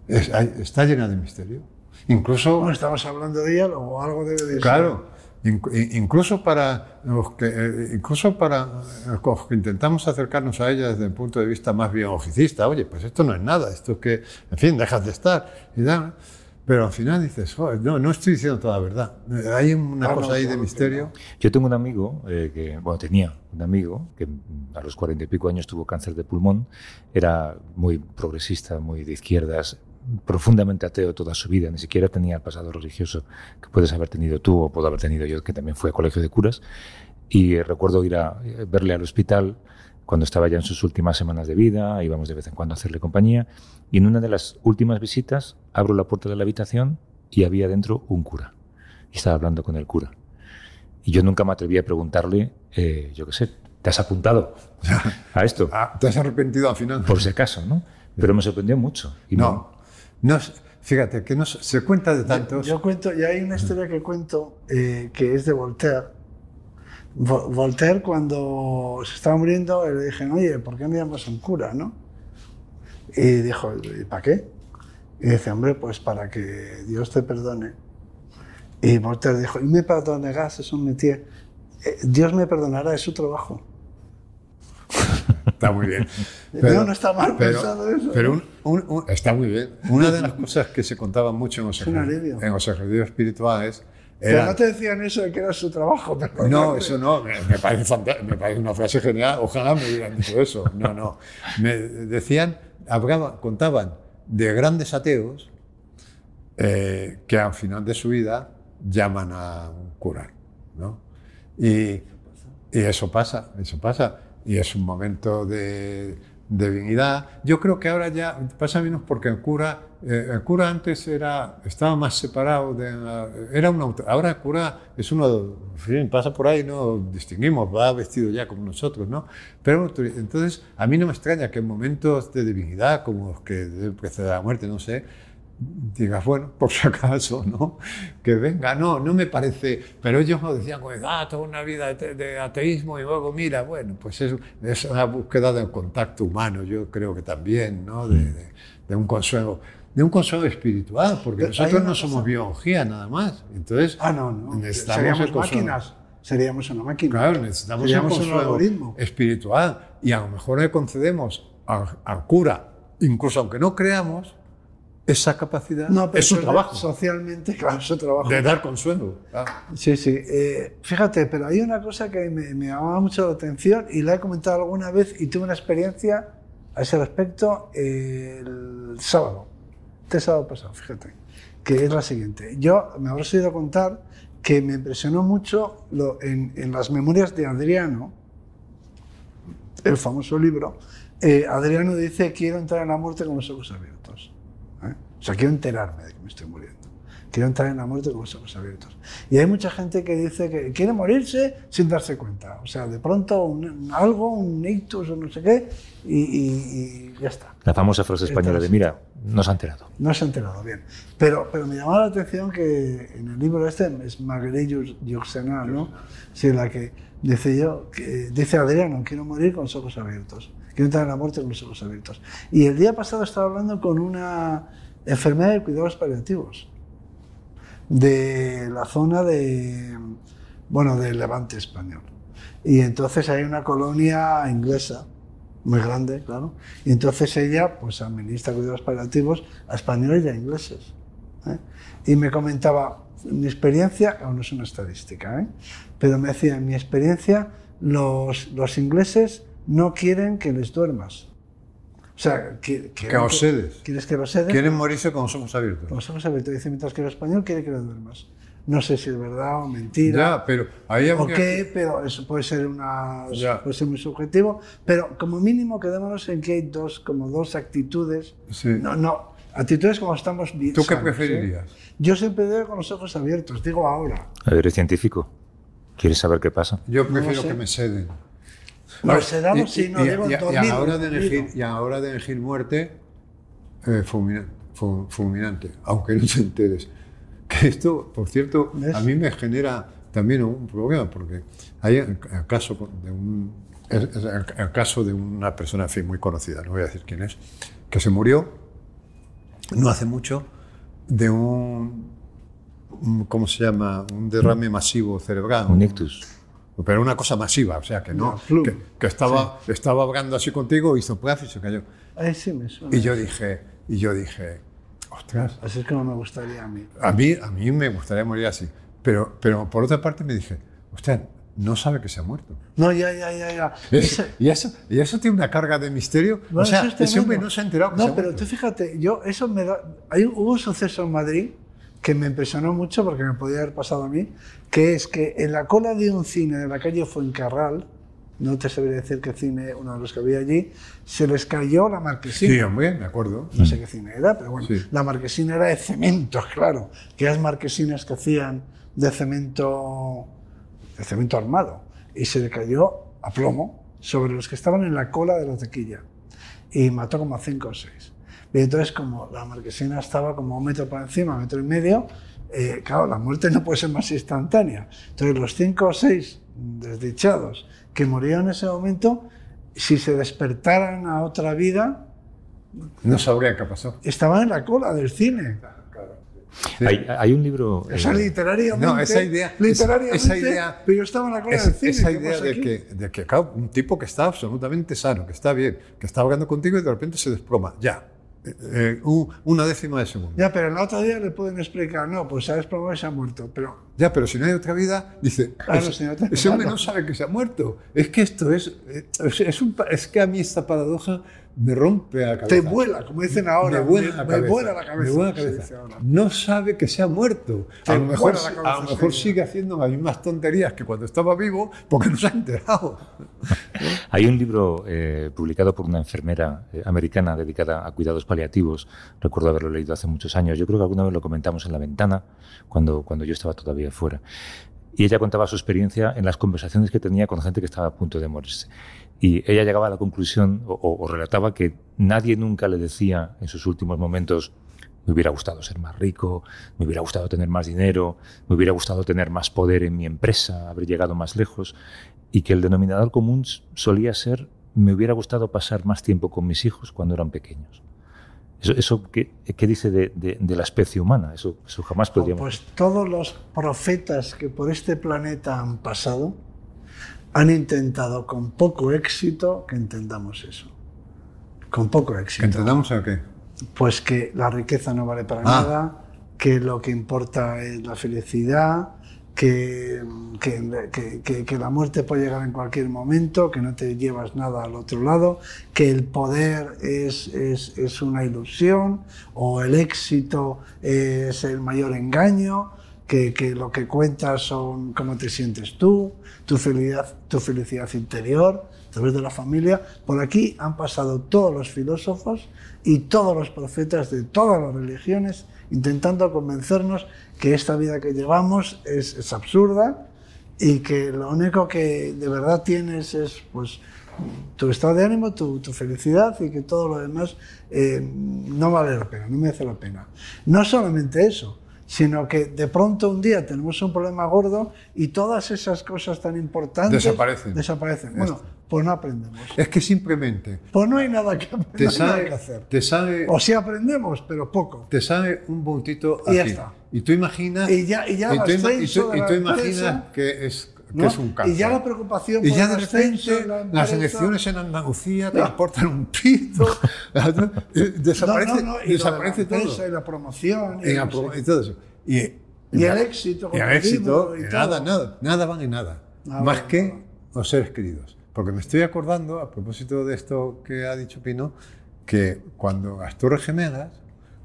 Está llena de misterio. Incluso... estamos hablando de ella, o algo debe de ser. Claro, incluso para los que intentamos acercarnos a ella desde el punto de vista más biologicista, oye, pues esto no es nada, esto es que, en fin, dejas de estar y tal. Pero al final dices, joder, no estoy diciendo toda la verdad. Hay una cosa ahí de misterio. Yo tengo un amigo, tenía un amigo que a los 40 y pico años tuvo cáncer de pulmón, era muy progresista, muy de izquierdas, profundamente ateo toda su vida, ni siquiera tenía el pasado religioso que puedes haber tenido tú o puedo haber tenido yo, que también fue a colegio de curas. Y recuerdo ir a verle al hospital cuando estaba ya en sus últimas semanas de vida, íbamos de vez en cuando a hacerle compañía, y en una de las últimas visitas abro la puerta de la habitación y había dentro un cura, y estaba hablando con el cura. Y yo nunca me atreví a preguntarle, yo qué sé, ¿te has apuntado a esto? ¿Te has arrepentido al final? Por si acaso, ¿no? Pero me sorprendió mucho. Y fíjate, que no se cuenta de tantos... Yo cuento, y hay una historia que cuento que es de Voltaire. Voltaire, cuando se estaba muriendo, le dije, oye, ¿por qué me llamas un cura, no? Y dijo, ¿y para qué? Y dice, hombre, pues para que Dios te perdone. Y Voltaire dijo, ¿y me perdonarás? Es un métier. Dios me perdonará, es su trabajo. Está muy bien. No está mal pensado eso. Pero está muy bien. Una de las cosas que se contaban mucho en los ejercicios espirituales... Pero no te decían eso de que era su trabajo. No, eso no. Me parece fantástico, me parece una frase genial. Ojalá me hubieran dicho eso. No. Me decían, contaban de grandes ateos que al final de su vida llaman a un cura, ¿no? Y eso pasa. Y es un momento de divinidad. Yo creo que ahora ya pasa menos porque el cura antes estaba más separado ahora el cura es uno, en fin, pasa por ahí, no distinguimos, va vestido ya como nosotros, ¿no? Pero entonces a mí no me extraña que en momentos de divinidad como los que precede la muerte, no sé, digas, bueno, por si acaso, ¿no? Que venga, no me parece, pero ellos lo decían como, toda una vida de ateísmo y luego mira, bueno, pues es una búsqueda del contacto humano, yo creo que también, ¿no? De un consuelo espiritual, porque nosotros no somos biología nada más, entonces necesitamos seríamos una máquina. Claro, necesitamos un consuelo espiritual y a lo mejor le concedemos al cura, incluso aunque no creamos, esa capacidad es su trabajo. Socialmente, claro, es su trabajo. De dar consuelo. Claro. Sí, sí. Fíjate, pero hay una cosa que me llamaba mucho la atención y la he comentado alguna vez y tuve una experiencia a ese respecto el sábado, este sábado pasado, fíjate, que es la siguiente. Yo me habrás oído contar que me impresionó mucho en las memorias de Adriano, el famoso libro. Adriano dice: quiero entrar en la muerte con los ojos abiertos. O sea, quiero enterarme de que me estoy muriendo. Quiero entrar en la muerte con los ojos abiertos. Y hay mucha gente que dice que quiere morirse sin darse cuenta. O sea, de pronto un ictus o no sé qué, y ya está. La famosa frase española de: mira, no se ha enterado. No se ha enterado, bien. Pero me llamaba la atención que en el libro este es Marguerite Yourcenar, ¿no? Sí, la que dice Adriano: quiero morir con los ojos abiertos. Quiero entrar en la muerte con los ojos abiertos. Y el día pasado estaba hablando con una enfermera de cuidados paliativos de la zona del Levante español. Y entonces hay una colonia inglesa muy grande, claro. Y entonces ella pues administra cuidados paliativos a españoles y a ingleses. Y me comentaba, mi experiencia, aún no es una estadística, pero me decía, en mi experiencia, los ingleses no quieren que les duermas. O sea, que os sedes. ¿Quieres que los sedes? Quieren morirse con los ojos abiertos. Con los ojos abiertos. Dice, mientras que el español quiere que le duermas. No sé si es verdad o mentira. Ya, pero ahí o qué, pero eso puede ser puede ser muy subjetivo. Pero como mínimo quedémonos en que hay dos actitudes. Sí. No, actitudes como estamos viendo. ¿Tú qué preferirías? Yo siempre digo con los ojos abiertos, digo ahora. A ver, eres científico. ¿Quieres saber qué pasa? Yo prefiero que me seden. No, sedamos sí, no digo dormido. Y a la hora de elegir muerte, fulminante, aunque no te enteres. Que esto, por cierto, ¿ves? A mí me genera también un problema, porque hay el caso de una persona, en fin, muy conocida, no voy a decir quién es, que se murió no hace mucho de ¿cómo se llama? Un derrame masivo cerebral. Un ictus. Pero una cosa masiva, o sea, que no, que estaba hablando así contigo, hizo plaf y se cayó. Sí me suena. Y yo dije, ostras. Así es que no me gustaría a mí. A mí me gustaría morir así. Pero por otra parte me dije, ostras, no sabe que se ha muerto. No, ya. Y eso tiene una carga de misterio. No, o sea, ese hombre no se ha enterado que se ha muerto. No, pero tú fíjate, eso me da... Hubo un suceso en Madrid que me impresionó mucho porque me podía haber pasado a mí, que es que en la cola de un cine de la calle Fuencarral, no te sabría decir qué cine, uno de los que había allí, se les cayó la marquesina. Sí, hombre, me acuerdo. No sé qué cine era, pero bueno, sí. La marquesina era de cemento, claro, que eran marquesinas que hacían de cemento armado, y se le cayó a plomo sobre los que estaban en la cola de la taquilla, y mató como a 5 o 6. Y entonces, como la marquesina estaba como 1 metro por encima, 1,5 metros, claro, la muerte no puede ser más instantánea. Entonces, los 5 o 6 desdichados que murieron en ese momento, si se despertaran a otra vida... No sabrían qué pasó. Estaban en la cola del cine. Sí. Hay un libro... Esa literariamente... No, esa idea... pero yo estaba en la cola del cine. Esa idea de que, claro, un tipo que está absolutamente sano, que está bien, que está hablando contigo y de repente se desploma. Ya. 1/10 de segundo. Ya, pero el otro día le pueden explicar, no, pues se ha desplomado y se ha muerto, pero... Ya, pero si no hay otra vida, dice, claro, ese hombre no sabe que se ha muerto. Es que esto es que a mí esta paradoja me rompe la cabeza. Te vuela, como dicen ahora. Me vuela la cabeza. Me vuela la cabeza. Me vuela la cabeza. No sabe que se ha muerto. A lo mejor sigue haciendo las mismas tonterías que cuando estaba vivo porque no se ha enterado. Hay un libro publicado por una enfermera americana dedicada a cuidados paliativos. Recuerdo haberlo leído hace muchos años. Yo creo que alguna vez lo comentamos en La Ventana, cuando yo estaba todavía fuera. Y ella contaba su experiencia en las conversaciones que tenía con gente que estaba a punto de morirse. Y ella llegaba a la conclusión, o relataba, que nadie nunca le decía en sus últimos momentos: me hubiera gustado ser más rico, me hubiera gustado tener más dinero, me hubiera gustado tener más poder en mi empresa, haber llegado más lejos. Y que el denominador común solía ser: me hubiera gustado pasar más tiempo con mis hijos cuando eran pequeños. ¿Eso qué dice de la especie humana? Eso jamás podríamos... Pues todos los profetas que por este planeta han pasado han intentado con poco éxito que entendamos eso. con poco éxito. ¿Que entendamos a qué? Pues que la riqueza no vale para nada, que lo que importa es la felicidad, que la muerte puede llegar en cualquier momento, que no te llevas nada al otro lado, que el poder es una ilusión o el éxito es el mayor engaño, que lo que cuentas son cómo te sientes tú, tu felicidad interior, a través de la familia. Por aquí han pasado todos los filósofos y todos los profetas de todas las religiones intentando convencernos que esta vida que llevamos es absurda y que lo único que de verdad tienes es pues tu estado de ánimo, tu felicidad, y que todo lo demás no vale la pena, no merece la pena. No solamente eso, sino que de pronto un día tenemos un problema gordo y todas esas cosas tan importantes desaparecen. Bueno, pues no aprendemos. Es que simplemente... Pues no hay nada que hacer. Te sale, o sí aprendemos, pero poco. Te sale un puntito aquí. Y ya está. Y tú imaginas... Y ya tú imaginas que es un cáncer. Y ya la preocupación y por ya de el ascenso, repente las elecciones en Andalucía te importan un pito. Desaparece todo. Y la promoción. Y todo eso. Y el éxito. Y el éxito. Nada van en nada. Más que los seres queridos. Porque me estoy acordando, a propósito de esto que ha dicho Pino, que cuando las Torres Gemelas,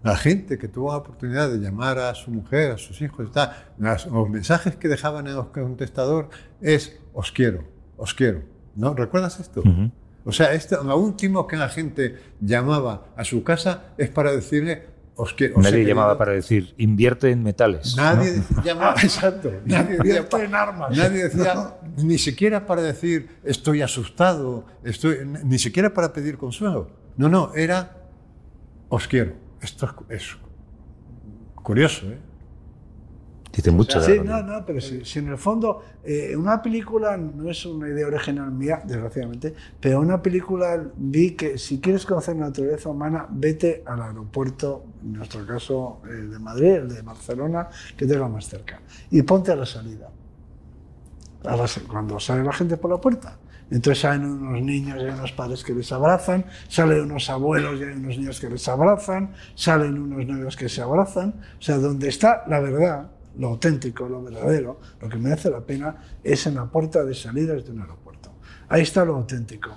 la gente que tuvo la oportunidad de llamar a su mujer, a sus hijos y tal, los mensajes que dejaban en el contestador es os quiero. ¿No? ¿Recuerdas esto? Uh-huh. O sea, lo último que la gente llamaba a su casa es para decirle os quiero. Nadie llamaba para decir invierte en metales. Nadie llamaba, exacto. Nadie invierte en armas. Nadie decía, ni siquiera para decir estoy asustado, ni siquiera para pedir consuelo. No, era os quiero. Esto es curioso, ¿eh? Dice mucho. Sí, pero si en el fondo una película no es una idea original mía, desgraciadamente, pero una película vi que si quieres conocer la naturaleza humana, vete al aeropuerto, en nuestro caso de Madrid, el de Barcelona, que tenga más cerca, y ponte a la salida. Cuando sale la gente por la puerta. Entonces salen unos niños y hay unos padres que les abrazan, salen unos abuelos y hay unos niños que les abrazan, salen unos novios que se abrazan. O sea, donde está la verdad, lo auténtico, lo verdadero, lo que merece la pena es en la puerta de salidas de un aeropuerto. Ahí está lo auténtico.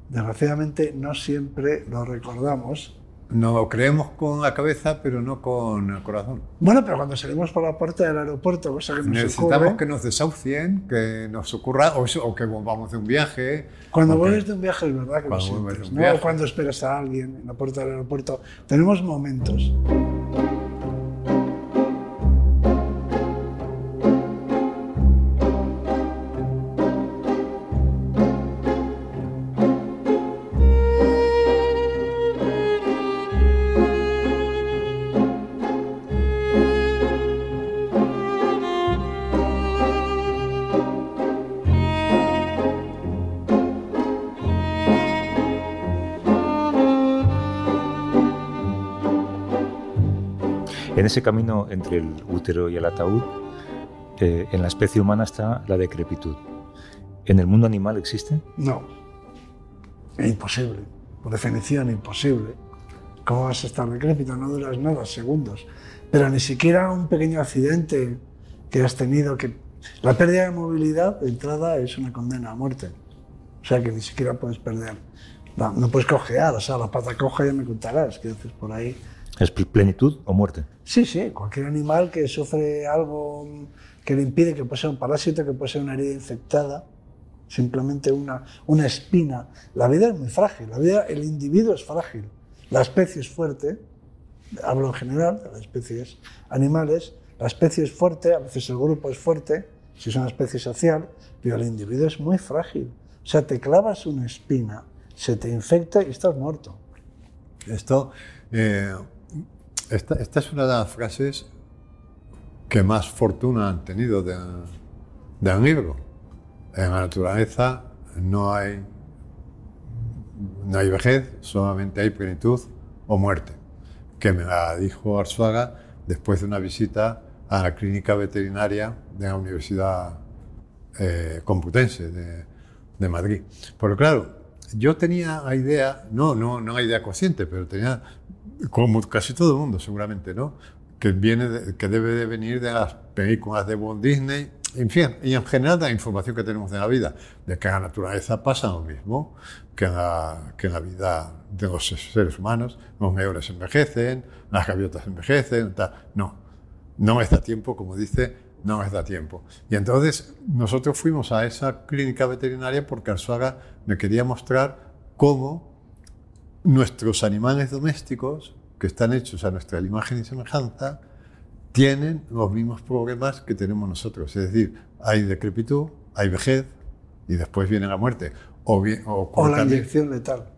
Desgraciadamente no siempre lo recordamos. No lo creemos con la cabeza, pero no con el corazón. Bueno, pero cuando salimos por la puerta del aeropuerto, cosa que nos necesitamos ocurre, que nos desahucien, que nos ocurra, o que volvamos de un viaje. Cuando vuelves de un viaje es verdad que lo sientes, ¿no? O cuando esperas a alguien en la puerta del aeropuerto. Tenemos momentos. En ese camino entre el útero y el ataúd, en la especie humana está la decrepitud. ¿En el mundo animal existe? No. Es imposible. Por definición, imposible. ¿Cómo vas a estar decrépito? No duras nada, segundos. Pero ni siquiera un pequeño accidente que has tenido, que la pérdida de movilidad de entrada es una condena a muerte. O sea que ni siquiera puedes perder. No puedes cojear, o sea, la pata coja ya me contarás, que haces por ahí. ¿Es plenitud o muerte? Sí, cualquier animal que sufre algo que le impide, que puede ser un parásito, que puede ser una herida infectada, simplemente una espina. La vida es muy frágil, el individuo es frágil. La especie es fuerte, hablo en general de las especies animales, la especie es fuerte, a veces el grupo es fuerte, si es una especie social, pero el individuo es muy frágil. O sea, te clavas una espina, se te infecta y estás muerto. Esta es una de las frases que más fortuna han tenido del libro. En la naturaleza no hay vejez, solamente hay plenitud o muerte. Que me la dijo Arzuaga después de una visita a la clínica veterinaria de la Universidad Complutense de Madrid. Porque claro, yo tenía la idea, no una idea consciente, pero tenía, como casi todo el mundo seguramente, ¿no? Que debe de venir de las películas de Walt Disney, en fin, y en general de la información que tenemos de la vida, de que en la naturaleza pasa lo mismo que en la vida de los seres humanos. Los leones envejecen, las gaviotas envejecen, tal. No les da tiempo, como dice, no les da tiempo. Y entonces nosotros fuimos a esa clínica veterinaria porque Arzuaga me quería mostrar cómo nuestros animales domésticos, que están hechos a nuestra imagen y semejanza, tienen los mismos problemas que tenemos nosotros. Es decir, hay decrepitud, hay vejez y después viene la muerte. O la inyección letal.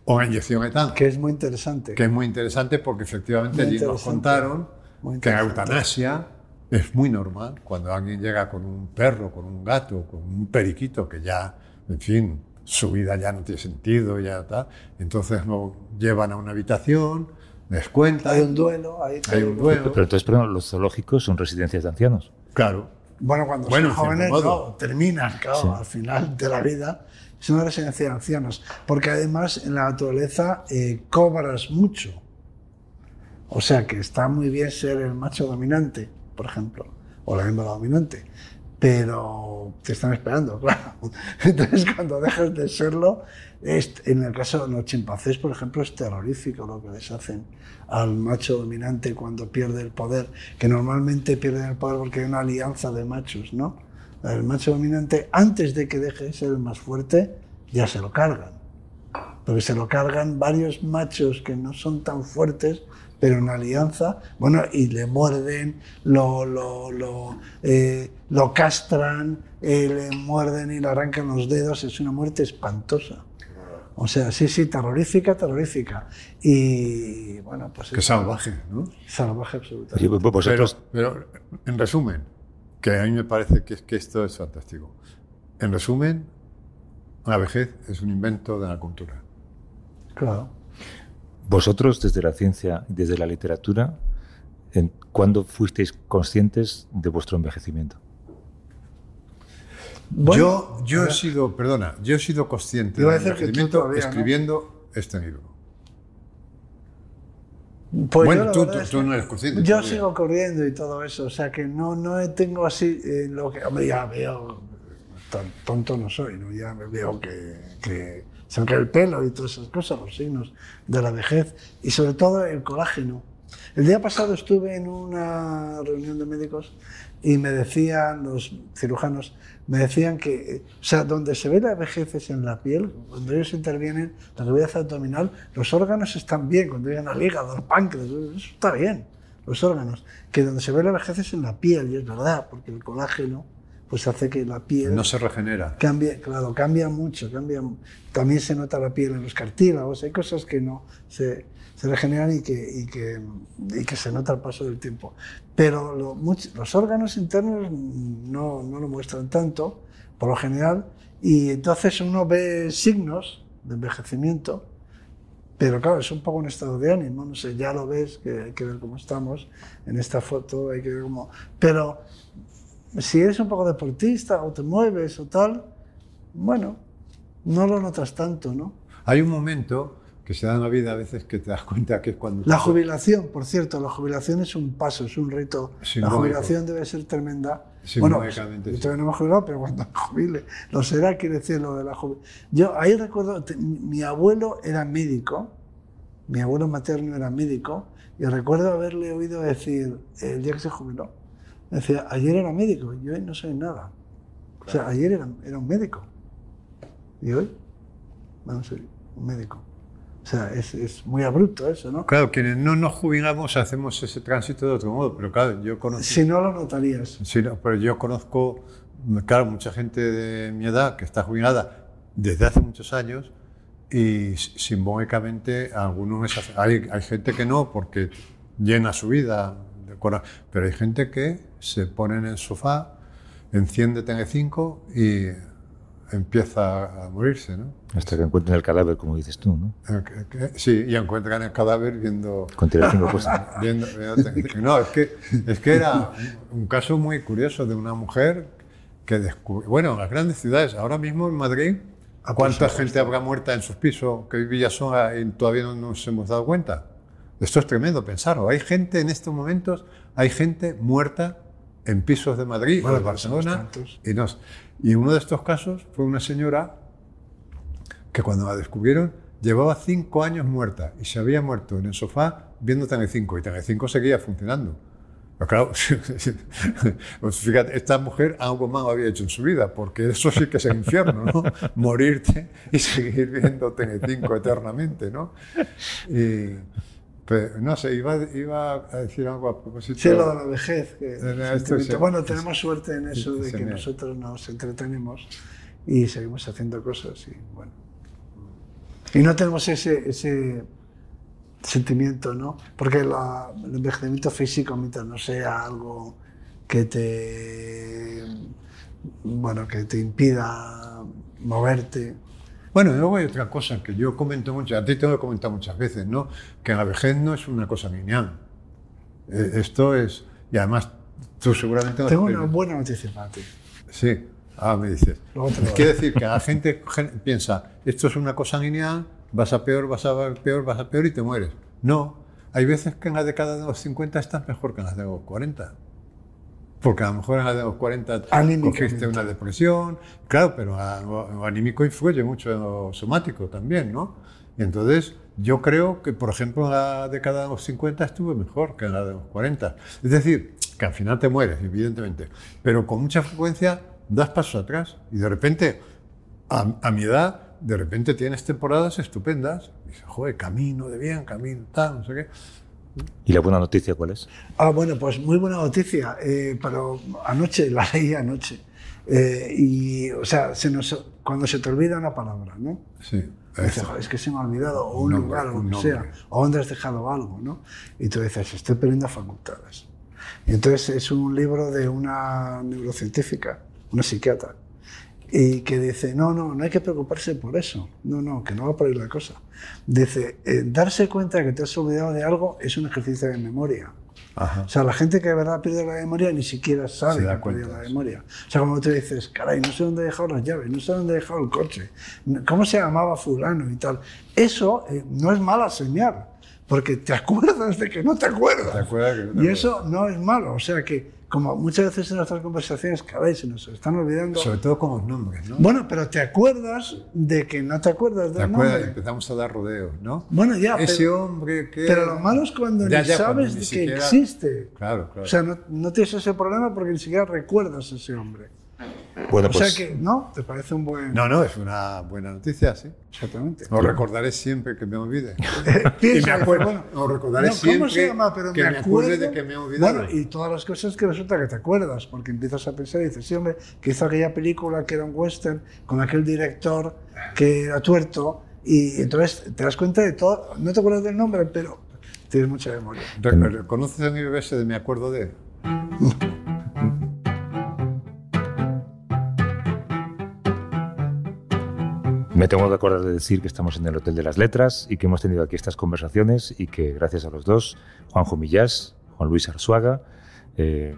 O la inyección letal. Que es muy interesante. Que es muy interesante porque efectivamente allí nos contaron que la eutanasia es muy normal. Cuando alguien llega con un perro, con un gato, con un periquito que ya, en fin, su vida ya no tiene sentido, ya está, entonces lo llevan a una habitación, les cuentan. Hay un duelo. Pero entonces, los zoológicos son residencias de ancianos. Claro. Bueno, cuando son jóvenes, no, terminan, claro, sí. Al final de la vida. Es una residencia de ancianos. Porque además en la naturaleza cobras mucho. O sea que está muy bien ser el macho dominante, por ejemplo, o la hembra dominante. Pero te están esperando, claro. Entonces, cuando dejas de serlo, en el caso de los chimpancés, por ejemplo, es terrorífico lo que les hacen al macho dominante cuando pierde el poder, que normalmente pierden el poder porque hay una alianza de machos, ¿no? El macho dominante, antes de que deje de ser el más fuerte, ya se lo cargan. Porque se lo cargan varios machos que no son tan fuertes, pero en alianza, bueno, y le muerden, lo castran, le muerden y le arrancan los dedos. Es una muerte espantosa. O sea, sí, terrorífica. Y bueno, pues... Qué salvaje, ¿no? Salvaje absolutamente. Pero en resumen, que a mí me parece que esto es fantástico. En resumen, la vejez es un invento de la cultura. Claro. Vosotros, desde la ciencia y desde la literatura, ¿cuándo fuisteis conscientes de vuestro envejecimiento? Bueno, yo he sido consciente del envejecimiento escribiendo este libro. Pues bueno, tú no eres consciente. Yo sigo corriendo y todo eso, o sea que no tengo así lo que... Hombre, ya veo, tan tonto no soy, ¿no? Ya me veo que se me cae el pelo y todas esas cosas, los signos de la vejez y sobre todo el colágeno. El día pasado estuve en una reunión de médicos y me decían, los cirujanos, me decían que, o sea, donde se ve la vejez es en la piel, cuando ellos intervienen, la cavidad abdominal, los órganos están bien, cuando llegan al hígado, al páncreas, eso está bien, los órganos, que donde se ve la vejez es en la piel, y es verdad, porque el colágeno pues hace que la piel... No se regenera. Cambia mucho, también se nota la piel en los cartílagos, hay cosas que no se regeneran y que se nota al paso del tiempo. Pero los órganos internos no lo muestran tanto, por lo general, y entonces uno ve signos de envejecimiento, pero claro, es un poco un estado de ánimo, no sé, ya lo ves, que hay que ver cómo estamos en esta foto, hay que ver cómo... Pero si eres un poco deportista o te mueves o tal, bueno, no lo notas tanto, ¿no? Hay un momento que se da en la vida a veces que te das cuenta que es cuando... La jubilación, por cierto, la jubilación es un paso, es un rito. La jubilación debe ser tremenda. Bueno, yo todavía no me he jubilado, pero cuando me jubile, lo será, quiere decir lo de la jubilación. Yo ahí recuerdo, mi abuelo era médico, mi abuelo materno era médico, y recuerdo haberle oído decir, el día que se jubiló, decía, ayer era médico y hoy no soy nada. O sea, ayer era un médico y hoy, vamos a ser un médico. O sea, es muy abrupto eso, ¿no? Claro, quienes no nos jubilamos hacemos ese tránsito de otro modo, pero claro, yo conozco... Si no lo notarías. Sí, no, pero yo conozco, claro, mucha gente de mi edad que está jubilada desde hace muchos años y simbólicamente algunos... Hay gente que no, porque llena su vida, pero hay gente que se pone en el sofá, enciende Telecinco y empieza a morirse, ¿no? Hasta que encuentren el cadáver, como dices tú, ¿no? Sí, y encuentran el cadáver viendo... Con Telecinco puesto. No, es que era un caso muy curioso de una mujer que descubrió... Bueno, en las grandes ciudades, ahora mismo en Madrid ¿Cuánta gente habrá muerta en sus pisos que vivía sola y todavía no nos hemos dado cuenta? Esto es tremendo pensarlo. Hay gente en estos momentos, hay gente muerta en pisos de Madrid o de Barcelona. Y uno de estos casos fue una señora que cuando la descubrieron llevaba 5 años muerta y se había muerto en el sofá viendo Telecinco y Telecinco seguía funcionando. Pero claro, pues fíjate, esta mujer algo más había hecho en su vida, porque eso sí que es el infierno, ¿no? Morirte y seguir viendo Telecinco eternamente, ¿no? Pero, no sé, iba a decir algo a propósito. Sí, lo de la vejez. Bueno, tenemos suerte en eso de que nosotros nos entretenemos y seguimos haciendo cosas y bueno. Y no tenemos ese sentimiento, ¿no? Porque el envejecimiento físico, mientras no sea algo que te impida moverte. Bueno, luego hay otra cosa que yo comento mucho, a ti te lo he comentado muchas veces, ¿no? Que la vejez no es una cosa lineal. Esto es, y además tú seguramente... Tengo una buena noticia para ti. Sí, me dices. Quiere decir que la gente piensa, esto es una cosa lineal, vas a peor, vas a peor y te mueres. No, hay veces que en la década de los 50 estás mejor que en la de los 40. Porque a lo mejor en la de los 40 cogiste una depresión, claro, pero lo anímico influye mucho en lo somático también, ¿no? Y entonces yo creo que, por ejemplo, en la década de los 50 estuve mejor que en la de los 40. Es decir, que al final te mueres, evidentemente, pero con mucha frecuencia das pasos atrás y de repente, a mi edad, de repente tienes temporadas estupendas y dices, joder, camino de bien, camino tal, no sé qué. ¿Y la buena noticia cuál es? Bueno, pues muy buena noticia, pero la leí anoche. Y, o sea, cuando se te olvida una palabra, ¿no? Sí. Dices, es que se me ha olvidado, o un lugar, o lo que sea, o dónde has dejado algo, ¿no? Y tú dices, estoy perdiendo facultades. Y entonces es un libro de una neurocientífica, una psiquiatra, y que dice, no hay que preocuparse por eso, que no va por ahí la cosa. Dice, darse cuenta de que te has olvidado de algo es un ejercicio de memoria. Ajá. O sea, la gente que de verdad pierde la memoria ni siquiera sabe que ha perdido la memoria. O sea, como tú dices, caray, no sé dónde he dejado las llaves, no sé dónde he dejado el coche, cómo se llamaba fulano y tal. Eso no es mala señal, porque te acuerdas de que no te acuerdas. Y eso no es malo, o sea que como muchas veces en nuestras conversaciones, caray, se nos están olvidando. Sobre todo con los nombres, ¿no? Bueno, pero te acuerdas de que no te acuerdas del nombre. Empezamos a dar rodeos, ¿no? Bueno, ya, ese hombre que... Pero lo malo es cuando ni sabes de que existe. Claro. O sea, no tienes ese problema porque ni siquiera recuerdas a ese hombre. Bueno, o sea que, ¿no? ¿Te parece un buen...? No, es una buena noticia, sí. Exactamente. Lo recordaré siempre que me olvide. Y me acuerdo. Lo recordaré siempre. ¿Cómo se llama? Pero que me acuerde de que me he olvidado. Bueno, y todas las cosas que resulta que te acuerdas, porque empiezas a pensar y dices, sí, hombre, que hizo aquella película que era un western con aquel director que era tuerto, y entonces te das cuenta de todo. No te acuerdas del nombre, pero tienes mucha memoria. ¿Conoces a mi bebé ese de Me acuerdo de? Me tengo que acordar de decir que estamos en el Hotel de las Letras y que hemos tenido aquí estas conversaciones y que gracias a los dos, Juanjo Millás, Juan Luis Arzuaga,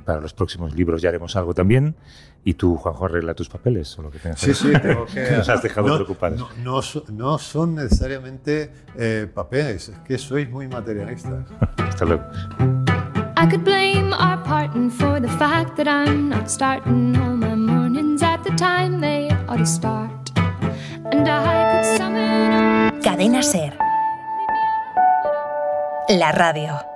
para los próximos libros ya haremos algo también. Y tú, Juanjo, arregla tus papeles o lo que tengas. Sí, tengo que... Nos has dejado preocupados. No son necesariamente papeles, es que sois muy materialistas. Hasta luego. I could blame our parting for the fact that I'm not starting all my mornings at the time they ought to start. And I could summon up... Cadena SER. La radio.